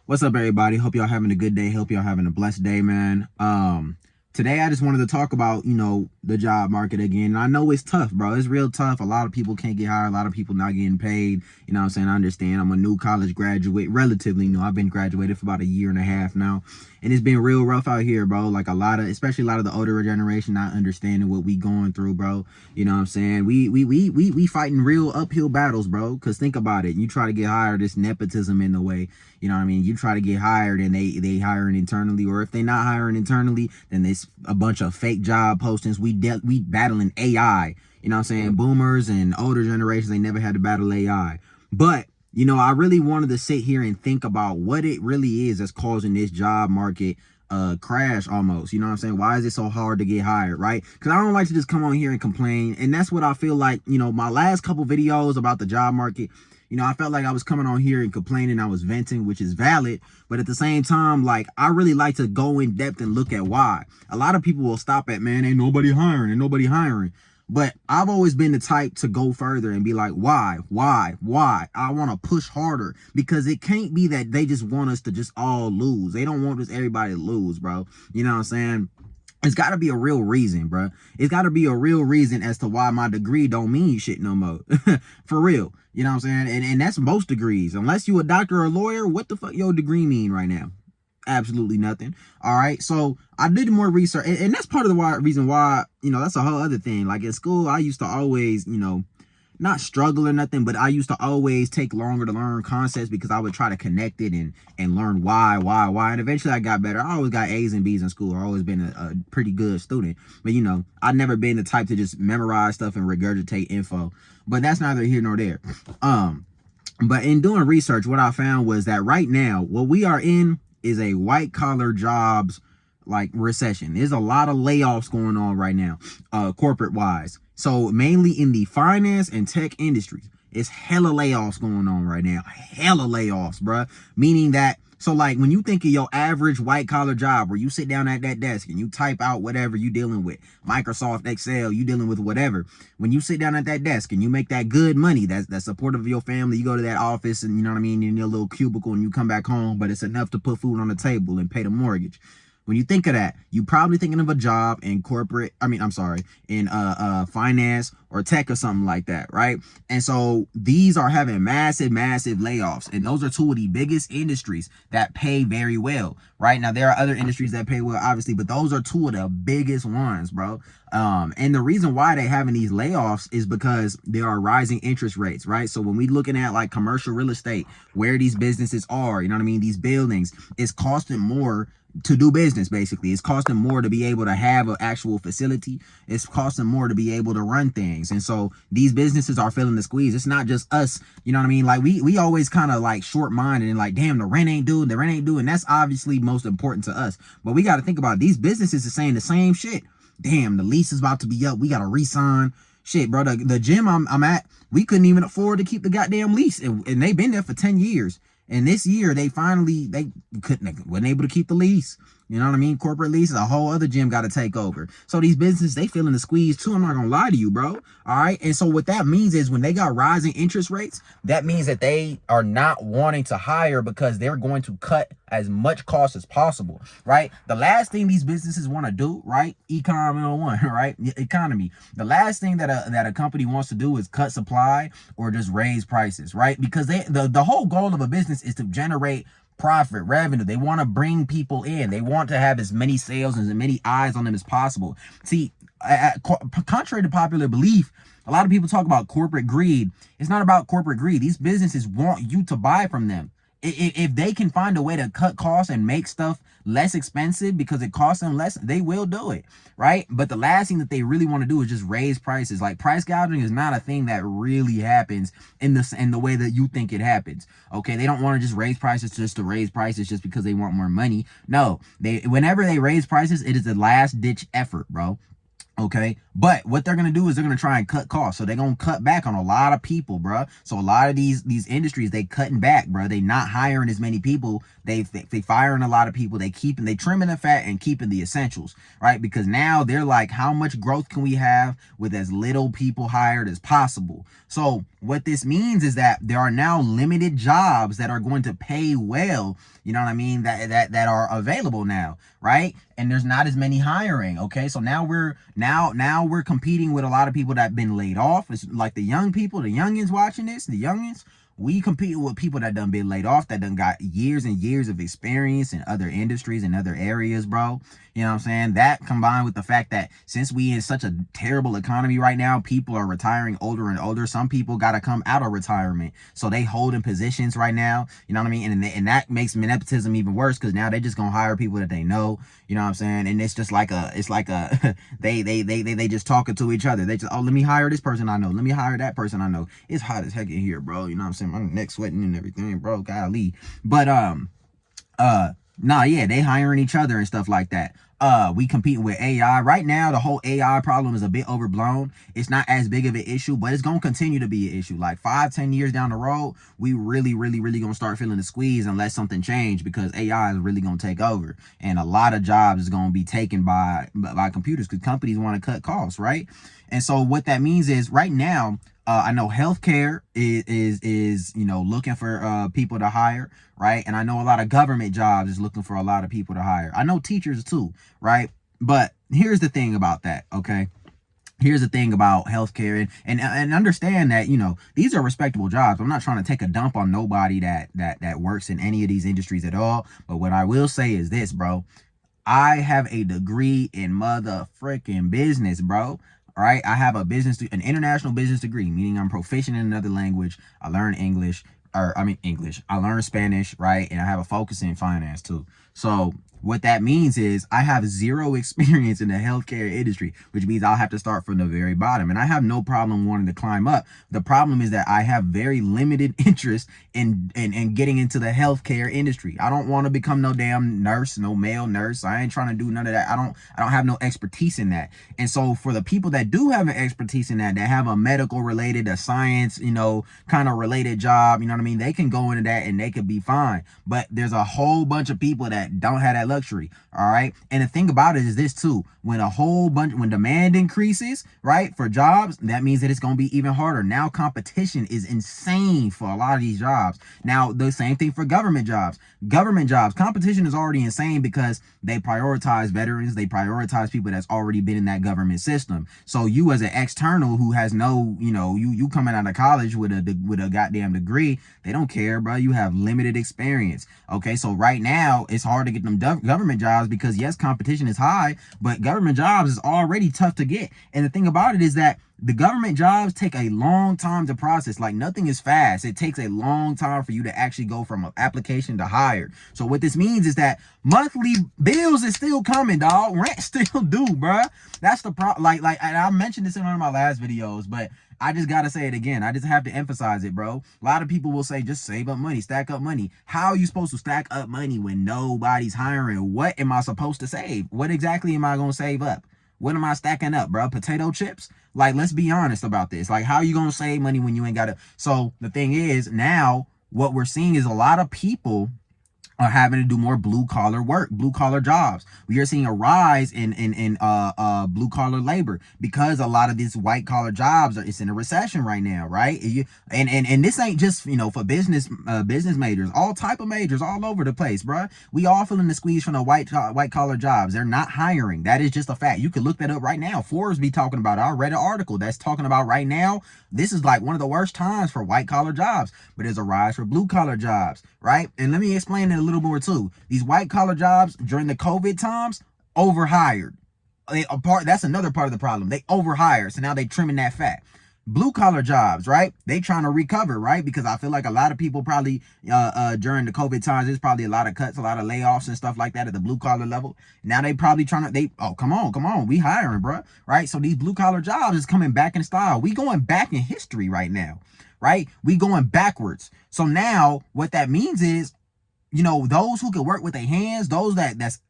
What's up, everybody? Hope y'all having a good day. Hope y'all having a blessed day, man. Today I just wanted to talk about, the job market again. And I know it's tough, bro. It's real tough. A lot of people can't get hired. A lot of people not getting paid. You know what I'm saying? I understand. I'm a new college graduate, relatively new. I've been graduated for about a year and a half now. And it's been real rough out here, bro. Like especially a lot of the older generation not understanding what we going through, bro. You know what I'm saying? We fighting real uphill battles, bro. Cause think about it. You try to get hired, it's nepotism in the way. You know what I mean? You try to get hired and they hiring internally, or if they not hiring internally, then there's a bunch of fake job postings. We battling AI. You know what I'm saying? Boomers and older generations, they never had to battle AI. But I really wanted to sit here and think about what it really is that's causing this job market crash almost. You know what I'm saying? Why is it so hard to get hired, right? Because I don't like to just come on here and complain. And that's what I feel like, my last couple videos about the job market, I felt like I was coming on here and complaining. I was venting, which is valid. But at the same time, like, I really like to go in depth and look at why. A lot of people will stop at, man, ain't nobody hiring. But I've always been the type to go further and be like, why? I want to push harder, because it can't be that they just want us to just all lose. They don't want everybody to lose, bro. You know what I'm saying? It's got to be a real reason, bro. It's got to be a real reason as to why my degree don't mean shit no more. For real. You know what I'm saying? And that's most degrees. Unless you a doctor or a lawyer, what the fuck your degree mean right now? Absolutely nothing. All right. So I did more research. And that's part of the reason why, that's a whole other thing. Like in school, I used to always, not struggle or nothing, but I used to always take longer to learn concepts because I would try to connect it and learn why. And eventually I got better. I always got A's and B's in school. I've always been a pretty good student. But, I've never been the type to just memorize stuff and regurgitate info. But that's neither here nor there. But in doing research, what I found was that right now, what we are in is a white collar jobs like recession. There's a lot of layoffs going on right now, corporate wise. So mainly in the finance and tech industries, it's hella layoffs going on right now. Hella layoffs, bruh. Meaning that, so like when you think of your average white collar job where you sit down at that desk and you type out whatever you dealing with, Microsoft Excel, you dealing with whatever. When you sit down at that desk and you make that good money, that's supportive of your family, you go to that office and, you know what I mean, in your little cubicle, and you come back home, but it's enough to put food on the table and pay the mortgage. When you think of that, you probably thinking of a job in in finance or tech or something like that, right? And so these are having massive layoffs. And those are two of the biggest industries that pay very well, right? Now, there are other industries that pay well, obviously, but those are two of the biggest ones, bro. And the reason why they're having these layoffs is because there are rising interest rates, right? So when we looking at like commercial real estate, where these businesses are, you know what I mean? These buildings, it's costing more to do business. Basically, it's costing more to be able to have an actual facility. It's costing more to be able to run things. And so these businesses are feeling the squeeze. It's not just us, you know what I mean? Like we always kind of like short-minded and like, damn, the rent ain't due. And that's obviously most important to us. But we got to think about these businesses are saying the same shit. Damn, the lease is about to be up. We got to re-sign. Shit, bro, the gym I'm at, we couldn't even afford to keep the goddamn lease. And they've been there for 10 years. And this year, they wasn't able to keep the lease. You know what I mean? Corporate lease, a whole other gym got to take over. So these businesses, they feeling the squeeze too. I'm not going to lie to you, bro. All right. And so what that means is when they got rising interest rates, that means that they are not wanting to hire because they're going to cut as much cost as possible, right? The last thing these businesses want to do, right? Economy 101, right? Economy. The last thing that a company wants to do is cut supply or just raise prices, right? Because the whole goal of a business is to generate profit, revenue. They want to bring people in. They want to have as many sales and as many eyes on them as possible. See, contrary to popular belief, a lot of people talk about corporate greed. It's not about corporate greed. These businesses want you to buy from them. If they can find a way to cut costs and make stuff less expensive because it costs them less, they will do it, right? But the last thing that they really want to do is just raise prices. Like, price gouging is not a thing that really happens in the way that you think it happens. Okay, they don't want to just raise prices just to raise prices just because they want more money. No, whenever they raise prices, it is a last ditch effort, bro. Okay, but what they're going to do is they're going to try and cut costs. So they're going to cut back on a lot of people, bro. So a lot of these industries, they cutting back, bro. They not hiring as many people. They firing a lot of people. They trimming the fat and keeping the essentials, right? Because now they're like, how much growth can we have with as little people hired as possible? So what this means is that there are now limited jobs that are going to pay well, you know what I mean, that are available now, right? And there's not as many hiring. Okay, so now we're competing with a lot of people that have been laid off. It's like the young people, the youngins watching this, the youngins. We compete with people that done been laid off, that done got years and years of experience in other industries and other areas, bro. You know what I'm saying? That combined with the fact that since we in such a terrible economy right now, people are retiring older and older. Some people got to come out of retirement. So they holding positions right now. You know what I mean? And that makes nepotism even worse, because now they just going to hire people that they know. You know what I'm saying? And it's just like they just talking to each other. They just, oh, let me hire this person I know. Let me hire that person I know. It's hot as heck in here, bro. You know what I'm saying? My neck sweating and everything, bro. Golly. But nah, yeah, they hiring each other and stuff like that. We competing with AI right now. The whole AI problem is a bit overblown. It's not as big of an issue, but it's gonna continue to be an issue. Like 5-10 years down the road, we really gonna start feeling the squeeze unless something change, because AI is really gonna take over, and a lot of jobs is gonna be taken by computers, because companies want to cut costs, right? And so what that means is right now, I know healthcare is looking for people to hire, right? And I know a lot of government jobs is looking for a lot of people to hire. I know teachers too, right? But here's the thing about that, okay? Here's the thing about healthcare, and understand that, these are respectable jobs. I'm not trying to take a dump on nobody that works in any of these industries at all. But what I will say is this, bro. I have a degree in mother freaking business, bro. All right, I have an international business degree, meaning I'm proficient in another language. I learn English. I learn Spanish, right? And I have a focus in finance too. So what that means is I have zero experience in the healthcare industry, which means I'll have to start from the very bottom. And I have no problem wanting to climb up. The problem is that I have very limited interest in getting into the healthcare industry. I don't want to become no damn nurse, no male nurse. I ain't trying to do none of that. I don't have no expertise in that. And so for the people that do have an expertise in that have a medical related, a science, kind of related job, you know what I mean? They can go into that and they could be fine. But there's a whole bunch of people that don't have that luxury. All right. And the thing about it is this too, when demand increases, right, for jobs, that means that it's going to be even harder. Now competition is insane for a lot of these jobs. Now the same thing for government jobs. Competition is already insane because they prioritize veterans. They prioritize people that's already been in that government system. So you as an external who has no, you coming out of college with a goddamn degree, they don't care, bro. You have limited experience. Okay. So right now it's hard to get them government jobs because yes, competition is high, but government jobs is already tough to get. And the thing about it is that the government jobs take a long time to process. Like nothing is fast. It takes a long time for you to actually go from an application to hired. So what this means is that monthly bills is still coming, dog. Rent still due, bruh. That's the problem. Like and I mentioned this in one of my last videos, but I just gotta say it again. I just have to emphasize it, bro. A lot of people will say, just save up money, stack up money. How are you supposed to stack up money when nobody's hiring? What am I supposed to save? What exactly am I gonna save up? What am I stacking up, bro? Potato chips? Like, let's be honest about this. Like, how are you gonna save money when you ain't got it? So the thing is, now what we're seeing is a lot of people are having to do more blue collar work, blue collar jobs. We are seeing a rise in blue collar labor because a lot of these white collar jobs it's in a recession right now, right? And this ain't just for business majors, all type of majors all over the place, bro. We all feeling the squeeze from the white collar jobs. They're not hiring. That is just a fact. You can look that up right now. Forbes be talking about it. I read an article that's talking about right now. This is like one of the worst times for white collar jobs, but there's a rise for blue collar jobs, right? And let me explain it a little more too. These white collar jobs during the COVID times, overhired. That's another part of the problem. They overhired, so now they trimming that fat. Blue collar jobs, right? They trying to recover, right? Because I feel like a lot of people probably during the COVID times, there's probably a lot of cuts, a lot of layoffs and stuff like that at the blue collar level. Now they probably trying to come on, we hiring, bro, right? So these blue collar jobs is coming back in style. We going back in history right now, right? We going backwards. So now what that means is, those who can work with their hands, those that's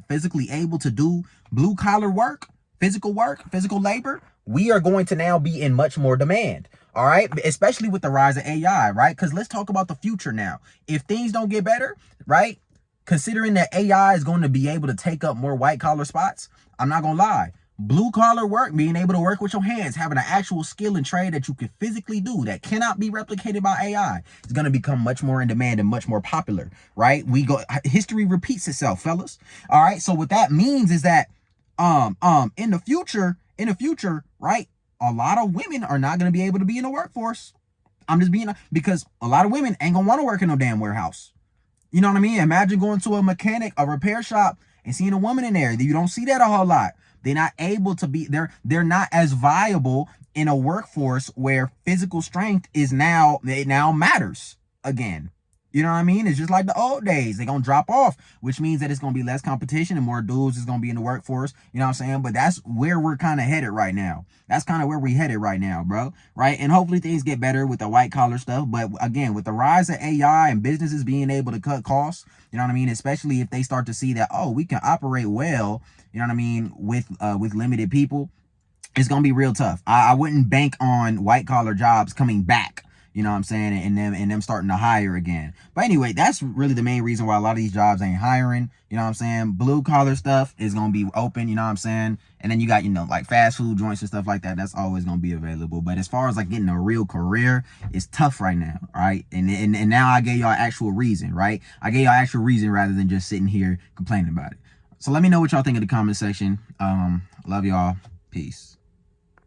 physically able to do blue collar work, physical labor, we are going to now be in much more demand. All right. Especially with the rise of AI, right? Because let's talk about the future now. If things don't get better, right? Considering that AI is going to be able to take up more white collar spots, I'm not going to lie. Blue collar work, being able to work with your hands, having an actual skill and trade that you can physically do that cannot be replicated by AI, is going to become much more in demand and much more popular, right? History repeats itself, fellas. All right. So what that means is that in the future, right, a lot of women are not going to be able to be in the workforce. I'm just being, because a lot of women ain't gonna want to work in no damn warehouse. You know what I mean? Imagine going to a mechanic, a repair shop, and seeing a woman in there. You don't see that a whole lot. They're not able to be, they're not as viable in a workforce where physical strength it now matters again. You know what I mean? It's just like the old days. They're going to drop off, which means that it's going to be less competition and more dudes is going to be in the workforce. You know what I'm saying? But that's where we're kind of headed right now. That's kind of where we headed right now, bro. Right? And hopefully things get better with the white collar stuff. But again, with the rise of AI and businesses being able to cut costs, you know what I mean? Especially if they start to see that, oh, we can operate well, you know what I mean, with limited people, it's going to be real tough. I wouldn't bank on white collar jobs coming back. You know what I'm saying? And them starting to hire again. But anyway, that's really the main reason why a lot of these jobs ain't hiring. You know what I'm saying? Blue collar stuff is going to be open. You know what I'm saying? And then you got, like fast food joints and stuff like that. That's always going to be available. But as far as like getting a real career, it's tough right now. Right. And now I gave y'all actual reason. Right. I gave y'all actual reason rather than just sitting here complaining about it. So let me know what y'all think in the comment section. Love y'all. Peace.